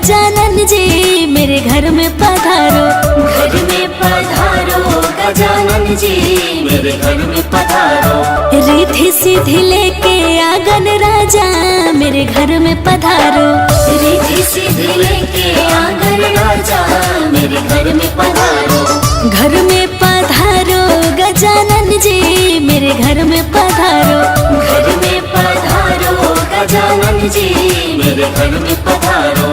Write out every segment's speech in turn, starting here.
गजानन जी मेरे घर में पधारो। घर में पधारो गजानन जी मेरे घर में पधारो। रिद्धि सिद्धि लेके आंगन राजा मेरे घर में पधारो। रिद्धि सिद्धि लेके आंगन राजा मेरे घर में पधारो। घर में पधारो गजानन जी मेरे घर में पधारो। घर में पधारो गजानन जी मेरे घर में पधारो।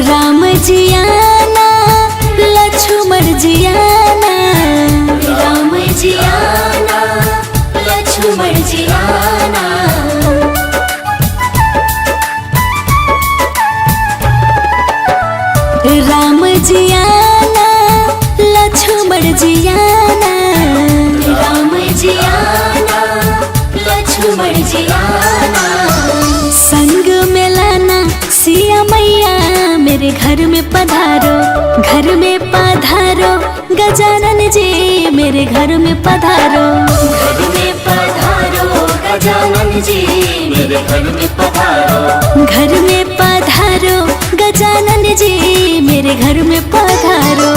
राम जी आना लक्ष्मण जी आना। राम जी आना लक्ष्मण जी आना। राम जी आना लक्ष्मण जी आना। राम जी आना लक्ष्मण जी आना। संग में लाना सिया मैया मेरे घर में पधारो। घर में पधारो गजानन जी मेरे घर में पधारो। घर में पधारो गजानन जी मेरे घर में पधारो। घर में पधारो गजानन जी मेरे घर में पधारो।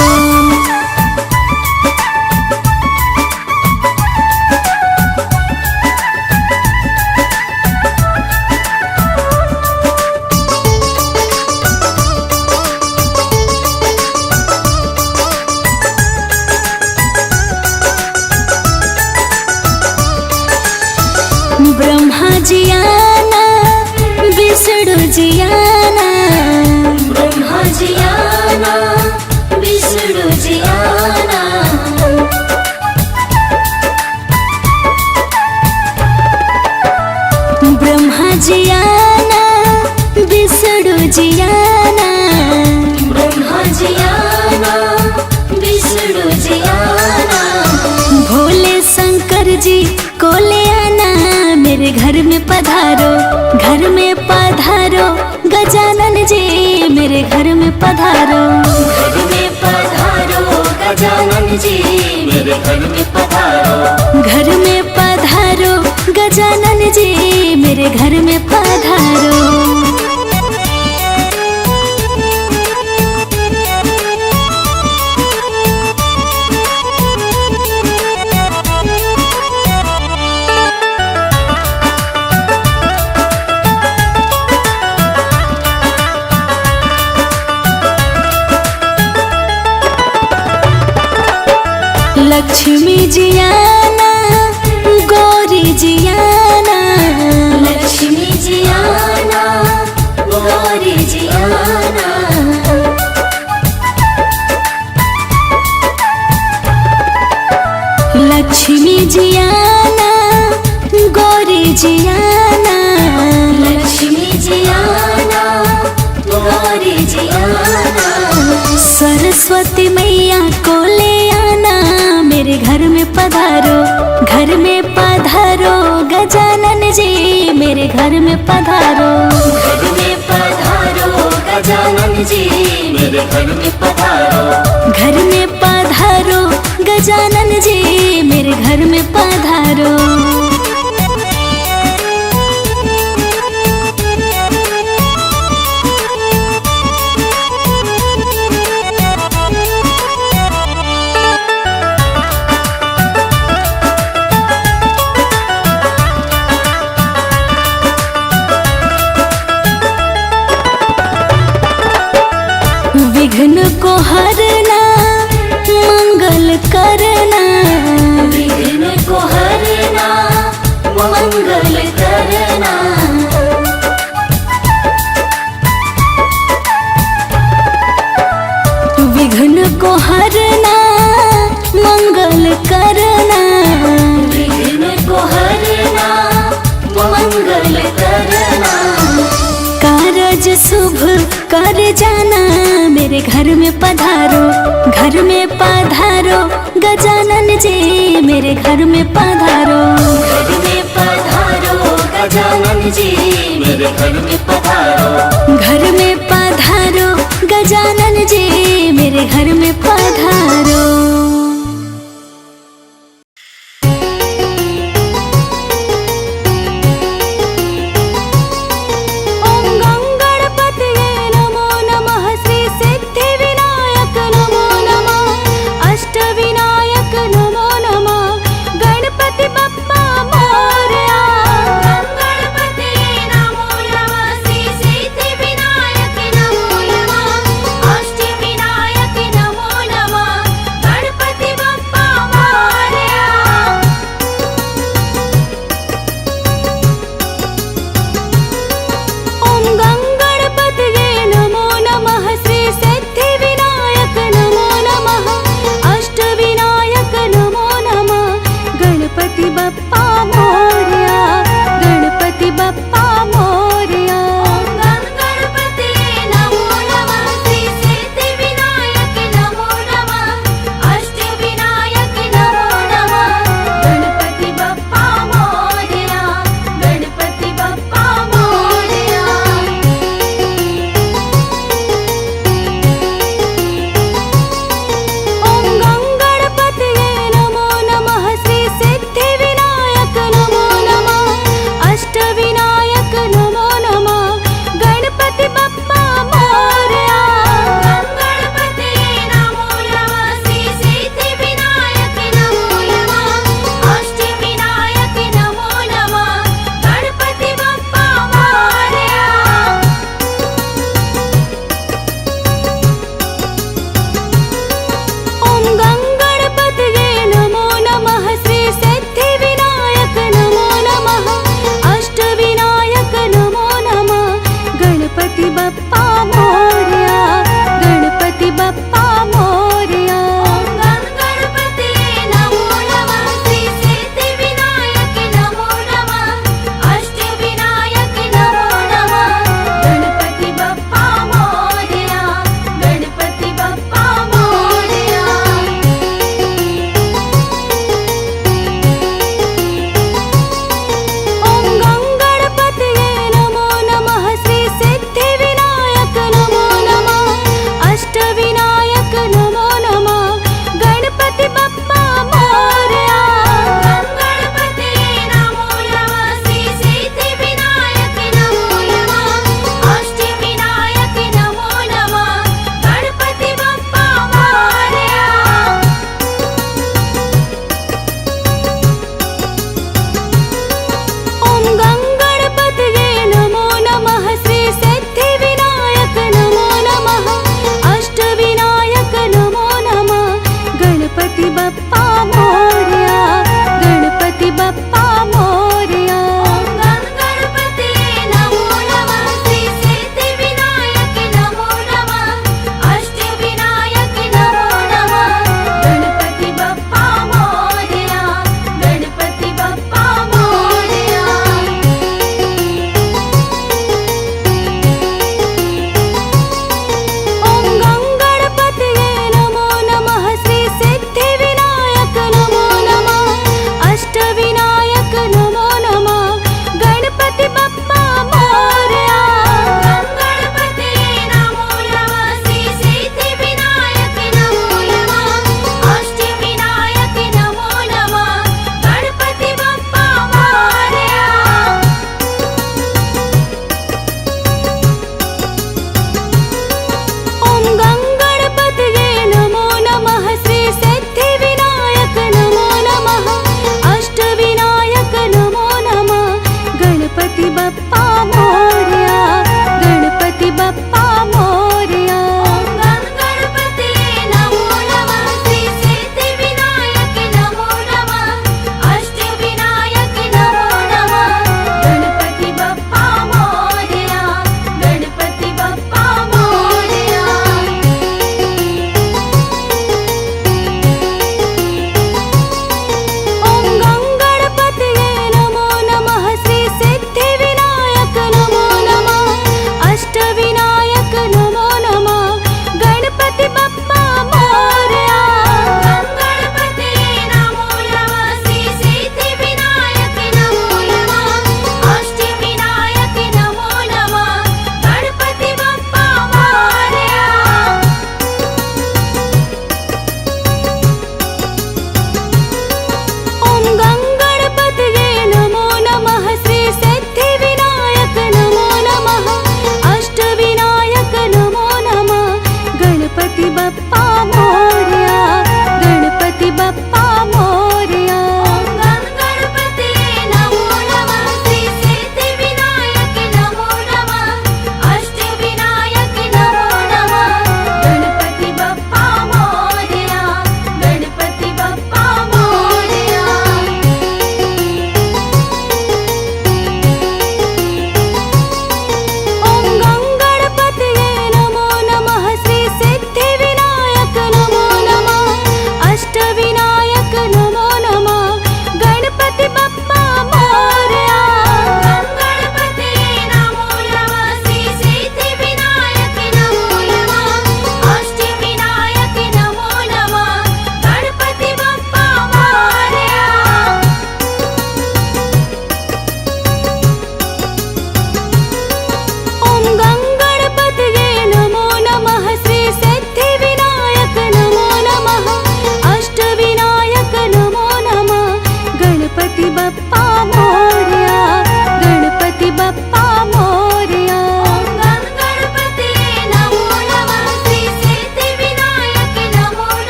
ब्रह्मा जी आना विष्णु जी आना। ब्रह्मा जी आना विष्णु जी आना। ब्रह्मा जी आना विष्णु जी आना। ब्रह्मा जी आना विष्णु जी आना। भोले शंकर जी को ले आना मेरे घर में पधारो। घर में पधारो गजानन जी मेरे घर में पधारो। घर में पधारो गजानन जी मेरे घर में पधारो। घर में पधारो गजानन जी मेरे घर में पधारो। लक्ष्मी जी आना गौरी जी आना। लक्ष्मी जी आना गौरी जी आना। लक्ष्मी जी आना गौरी जी आना। लक्ष्मी जी आना गौरी जी आना। सरस्वती मैया को ले आना मेरे घर में पधारो। घर में पधारो गजानन जी मेरे घर में पधारो। घर में पधारो गजानन जी मेरे घर में पधारो। घर में पधारो गजानन जी मेरे घर में पधारो। विघ्न को हरना मंगल करना। विघ्न को हरना मंगल करना। विघ्न को हरना मंगल करना। विघ्न को हरना मंगल करना। कारज शुभ कर जाना मेरे घर में पधारो। घर में पधारो गजानन जी मेरे घर में पधारो, घर में पधारो गजानन जी मेरे घर में पधारो। घर में पधारो गजानन जी मेरे घर में पधारो। नमो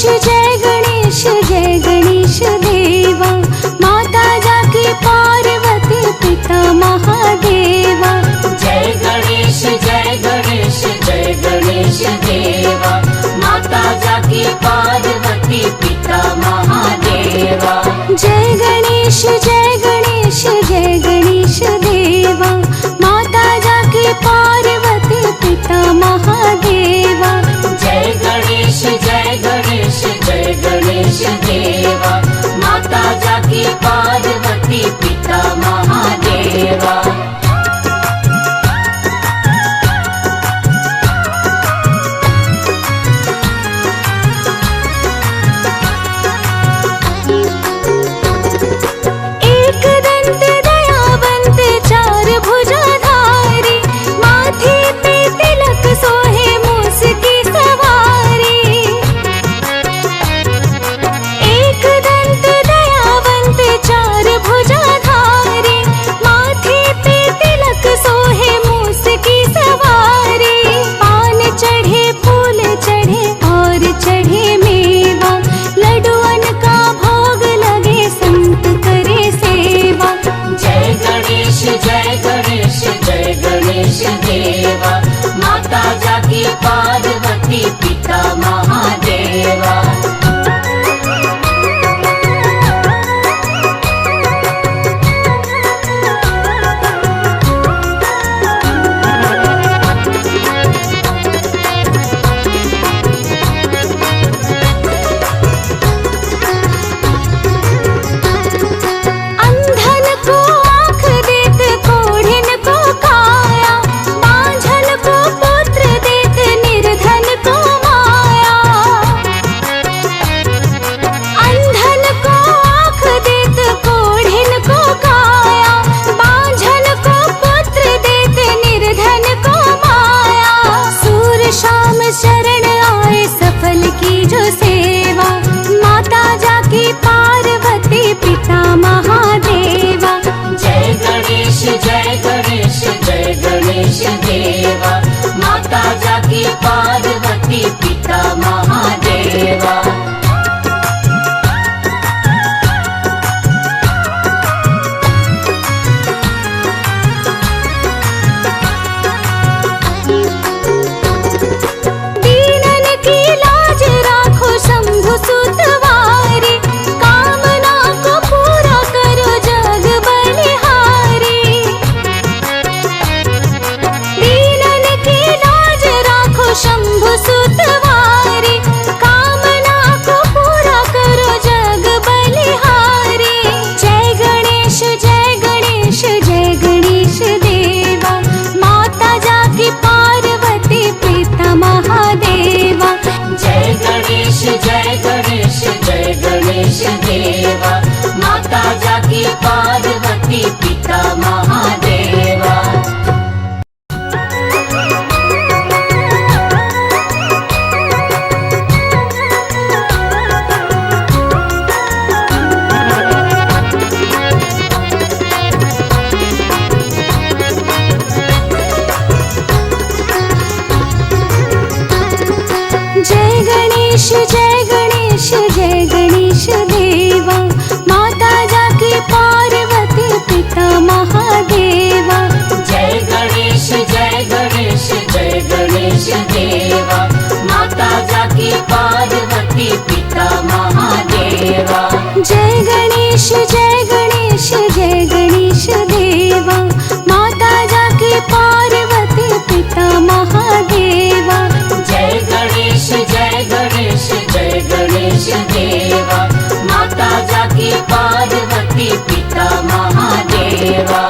जय गणेश देवा, माता जाकी पार्वती पिता महादेवा। जय गणेश देवा, माता जाकी पार्वती पिता महादेवा। जय गणेश देवा, माता जाकी पार्वती पिता महादेवा। जय गणेश देवा, माता जाकी पार्वती पिता महादेवा। एक दंत दयावंत चार भुजाधारी, माथे पे तिलक सोहे मूस की सवारी। एक दंत दयावंत चार भुजाधारी, माथे पे तिलक सोहे मूस की सवारी। पान चढ़े फूल चढ़े और चढ़े मेवा, लड्डुअन का भोग लगे संत करे सेवा। जय गणेश देवा, माता जाकी पार्वती पिता महादेवा। अंधन को आँख देत कोढ़िन को काया, बांझन को पुत्र देत निर्धन को माया। अंधन को आँख देत कोढ़िन को काया, बांझन को पुत्र देत निर्धन को माया। सूर शाम शरण आए सफल की जो सेवा, माता जाकी पार्वती पिता महादेवा। जय गणेश देवा, माता जाकी पार्वती पिता महादेवा। दीनन की लाज राखो शंभु सुतवारी, कामना को पूरा करो जग बलिहारी। दीनन की लाज राखो शंभु सुतवारी, कामना को पूरा करो जग बलिहारी। जय गणेश देवा, माता जाकी पार्वती पिता महादेवा। जय गणेश देवा, माता जाकी पार्वती पिता महादेवा। जय गणेश देवा, माता जाकी पार्वती पिता महादेवा। जय गणेश देवा, माता जाकी पार्वती पिता महादेवा। जय गणेश देवा, माता जाकी पार्वती पिता महादेवा। जय गणेश देवा, माता जाकी पार्वती पिता महादेवा।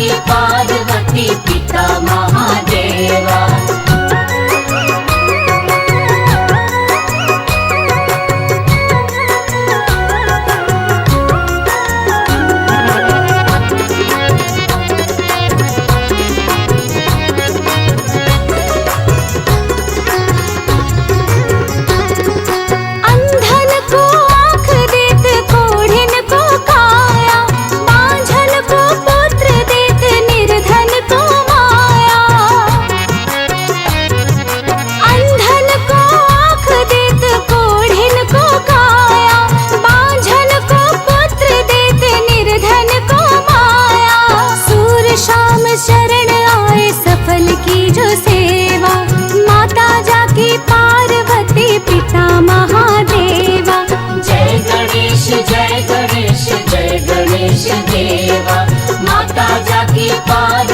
जाकी पार्वती पिता महादेवा। अंधन को आँख देत कोढ़िन को काया, बांझन को पुत्र देत निर्धन को माया। अंधन को आँख देत कोढ़िन को काया, बांझन को पुत्र देत निर्धन को माया। सूर शाम शरण आए सफल की जो सेवा, माता जाकी पार्वती पिता महादेवा। जय गणेश जय गणेश जय गणेश देवा, माता जाकी पार्वती